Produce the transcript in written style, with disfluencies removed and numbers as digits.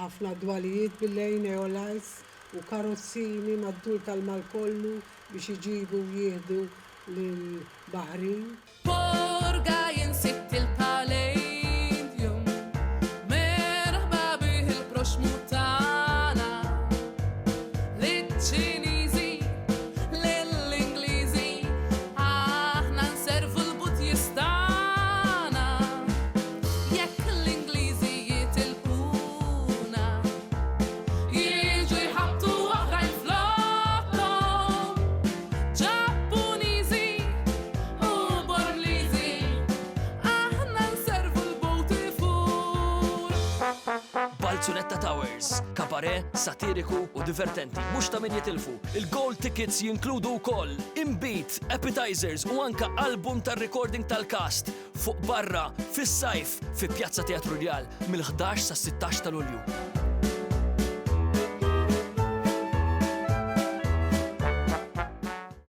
ħafna dwalijiet bil-lejn eolajs u karozzini mad-dur tal-mal kollu biex iġibu jieħdu lil-Baħrin. Porga jinsibt il-Palladium, merħba bih il-proxmu tagħna, liċ-Ċiniżi, lill-Ingliżi, aħna nservu l-butjes tagħna. Jekk l-Ingliżi jitilquna, jiġu jħabtu oħrajn flottom, Ġappuniżi u Bornliżi, aħna nservu l-bowti fur. Balzunetta Towers, kabare, satiriku u divertenti, mhux ta' min jitilfu. Il-gold tickets jinkludu wkoll imbit, appetizers u anka album tar-recording tal-cast fuq barra fis-sajf fi Pjazza Teatru Real mill-11 sa' 16 ta' Lulju.